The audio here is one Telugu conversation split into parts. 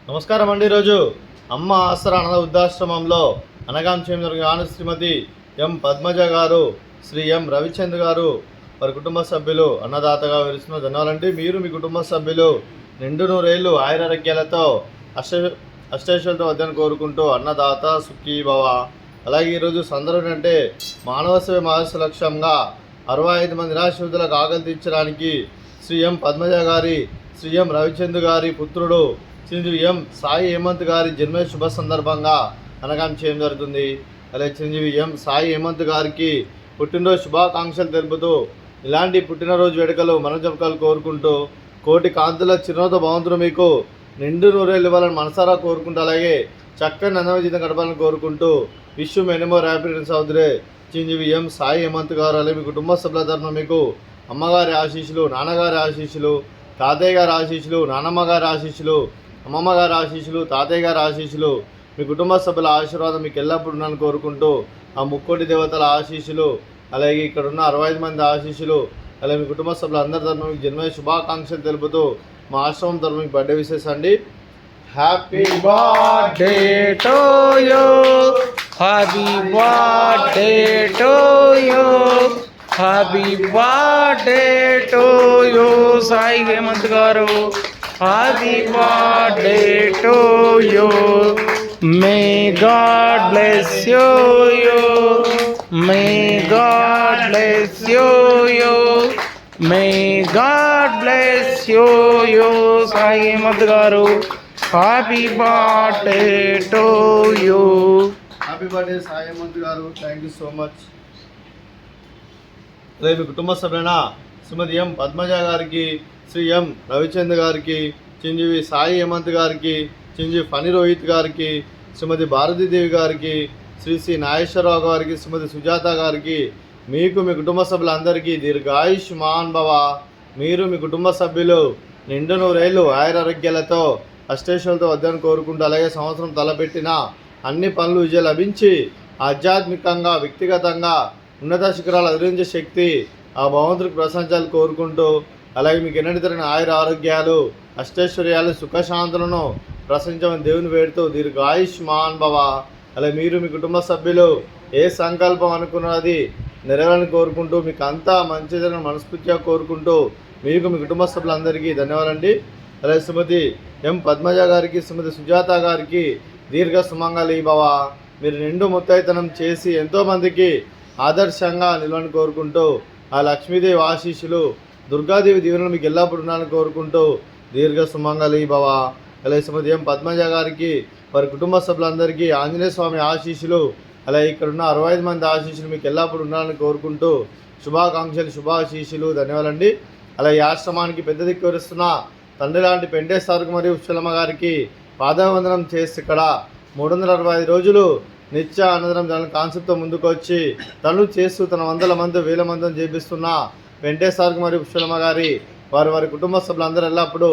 నమస్కారం అండి. ఈరోజు అమ్మ ఆసరా అనాథ వృద్ధాశ్రమంలో అనగాం చేయడం శ్రీమతి ఎం పద్మజ గారు, శ్రీ ఎం రవిచంద్ర గారు వారి కుటుంబ సభ్యులు అన్నదాతగా విలుస్తున్న ధన్యవాదాలండి. మీరు మీ కుటుంబ సభ్యులు నిండు నూరేళ్లు ఆయురారోగ్యాలతో అష్టైశ్వర్యంతో వద్దని కోరుకుంటూ అన్నదాత సుఖీ భవ. అలాగే ఈరోజు సందర్భం అంటే మానవ సేవ మహర్షి లక్ష్యంగా 65 మంది నిరాశ్రితులకు ఆకలి తీర్చడానికి శ్రీ ఎం పద్మజ గారి, శ్రీ ఎం రవిచంద్ర గారి పుత్రుడు చిరంజీవి ఎం సాయి హేమంత్ గారి జన్మ శుభ సందర్భంగా అనగాం చేయడం జరుగుతుంది. అలాగే చిరంజీవి ఎం సాయి హేమంత్ గారికి పుట్టినరోజు శుభాకాంక్షలు తెలుపుతూ ఇలాంటి పుట్టినరోజు వేడుకలు మనోజపకాలు కోరుకుంటూ కోటి కాంతుల చిరునవ్వుతో భగవంతుడు మీకు నిండు నూరేళ్ళు ఇవ్వాలని మనసారా కోరుకుంటూ అలాగే చక్కని నందమ జీవితం గడపాలని కోరుకుంటూ విశ్వ మెనిమోర్ హ్యాపీ సహోదరే చిరంజీవి ఎం సాయి హేమంత్ గారు అలాగే మీ కుటుంబ సభ్యుల తరఫున మీకు అమ్మగారి ఆశీస్సులు, నాన్నగారి ఆశీస్సులు, తాతయ్య గారి ఆశీస్సులు, నాన్నమ్మ గారి ఆశీస్సులు, అమ్మమ్మ గారి ఆశీస్సులు, తాతయ్య గారి ఆశీస్సులు, మీ కుటుంబ సభ్యుల ఆశీర్వాదం మీకు ఎల్లప్పుడూ ఉన్నాను కోరుకుంటూ ఆ ముక్కోటి దేవతల ఆశీస్సులు అలాగే ఇక్కడ ఉన్న 65 మంది ఆశీస్సులు అలాగే మీ కుటుంబ సభ్యులు అందరి తరఫున మీకు జన్మ శుభాకాంక్షలు తెలుపుతూ మా ఆశ్రమం తరఫున మీకు బర్త్డే విశేష అండి. Happy birthday to you, happy birthday to you, happy birthday to you Sai Hemant garu. Happy birthday to you. May God bless you. May God bless you. May God bless you. Sai Hemant garu. Happy birthday to you. Happy birthday Sai Hemant garu. Thank you so much. రేపు కుటుంబ సభ్యులైన శ్రీమతి ఎం పద్మజ గారికి, శ్రీ ఎం రవిచంద్ర గారికి, చిరంజీవి సాయి హేమంత్ గారికి, చిరంజీవి ఫణి రోహిత్ గారికి, శ్రీమతి భారతీదేవి గారికి, శ్రీ నాగేశ్వరరావు గారికి, శ్రీమతి సుజాత గారికి, మీకు మీ కుటుంబ సభ్యులందరికీ దీర్ఘాయుష్మాన్ భవ. మీరు మీ కుటుంబ సభ్యులు నిండు నూరేళ్లు ఆయురారోగ్యాలతో అష్టైశ్వర్యాలతో వద్దని కోరుకుంటూ అలాగే సంవత్సరం తలపెట్టిన అన్ని పనులు విజయం లభించి ఆధ్యాత్మికంగా వ్యక్తిగతంగా ఉన్నత శిఖరాలు అధిరించే శక్తి ఆ భగవంతుడికి ప్రశంసాలు కోరుకుంటూ అలాగే మీకు ఎన్నటి తరగని ఆయుర ఆరోగ్యాలు, అష్టైశ్వర్యాలు, సుఖశాంతులను ప్రశంసమని దేవుని వేడుతూ దీర్ఘాయుష్మాన్ భవ. అలాగే మీరు మీ కుటుంబ సభ్యులు ఏ సంకల్పం అనుకున్నది నెరవేరాలని కోరుకుంటూ మీకు అంతా మంచి జరిగిన మనస్ఫూర్తిగా కోరుకుంటూ మీకు మీ కుటుంబ సభ్యులందరికీ ధన్యవాదాలండి. అలాగే శ్రీమతి ఎం పద్మజ గారికి, శ్రీమతి సుజాత గారికి దీర్ఘ సుమంగళి భవ. మీరు నిండు ముత్తైతనం చేసి ఎంతోమందికి ఆదర్శంగా నిలవని కోరుకుంటూ ఆ లక్ష్మీదేవి ఆశీస్సులు, దుర్గాదేవి దీవెనలు మీకు ఎల్లప్పుడు ఉన్నాలని కోరుకుంటూ దీర్ఘ సుమంగళి భవ. అలాగే శ్రీమతి ఎం పద్మజ గారికి వారి కుటుంబ సభ్యులందరికీ ఆంజనేయ స్వామి ఆశీస్సులు అలాగే ఇక్కడున్న 65 మంది ఆశీస్సులు మీకు ఎల్లప్పుడు ఉండాలని కోరుకుంటూ శుభాకాంక్షలు, శుభాశీస్సులు ధన్యవాదాలండి. అలాగే ఆశ్రమానికి పెద్ద దిక్కు వరుస్తున్న తండ్రి లాంటి పెంటేశ్వరకు మరియు ఉచ్చలమ్మ గారికి పాదవందనం చేసి ఇక్కడ 365 రోజులు నిత్య అన్నదానం దాని కాన్సెప్ట్తో ముందుకు వచ్చి తను చేస్తూ తన 100 మంది 1000 మందిని చేపిస్తున్న వెంకటేశ్వరకు మరియు పుష్పలమ్మ గారి వారి కుటుంబ సభ్యులందరూ ఎల్లప్పుడూ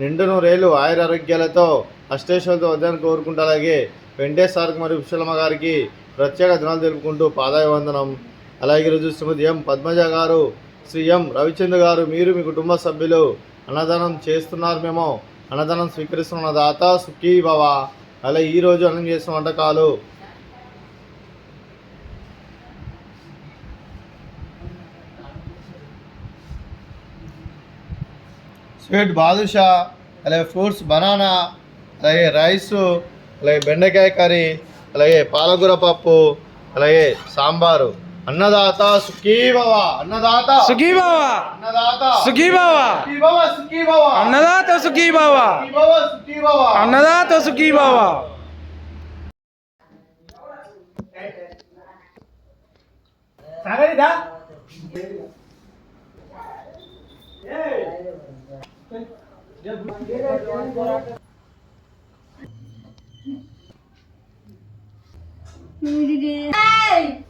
నిండు నూరేళ్లు ఆయురారోగ్యాలతో అష్టైశ్వర్యాలతో వద్దని కోరుకుంటూ అలాగే వెంకటేశ్వరకు మరియు పుష్పలమ్మ గారికి ప్రత్యేక దినాలు తెలుపుకుంటూ పాదాభివందనం. అలాగే ఈరోజు శ్రీమతి ఎం పద్మజ గారు, శ్రీ ఎం రవిచంద్ర గారు మీరు మీ కుటుంబ సభ్యులు అన్నదానం చేస్తున్నారు, మేము అన్నదానం స్వీకరిస్తున్న దాత సుఖీ భవ. అలాగే ఈరోజు అన్నం చేసిన వంటకాలు స్వీట్ బాదుషా, అలాగే ఫ్రూట్స్ బనానా, అలాగే రైసు, అలాగే బెండకాయ కర్రీ, అలాగే పాలకూర పప్పు, అలాగే సాంబారు. అన్నదాత సుఖీ భవ. అన్నదాత సుఖీ భవ. అన్నదాత సుఖీ భవ. సుఖీ భవ. అన్నదాత సుఖీ భవ. సుఖీ భవ. అన్నదాత సుఖీ భవ. సాగరిదా Hey!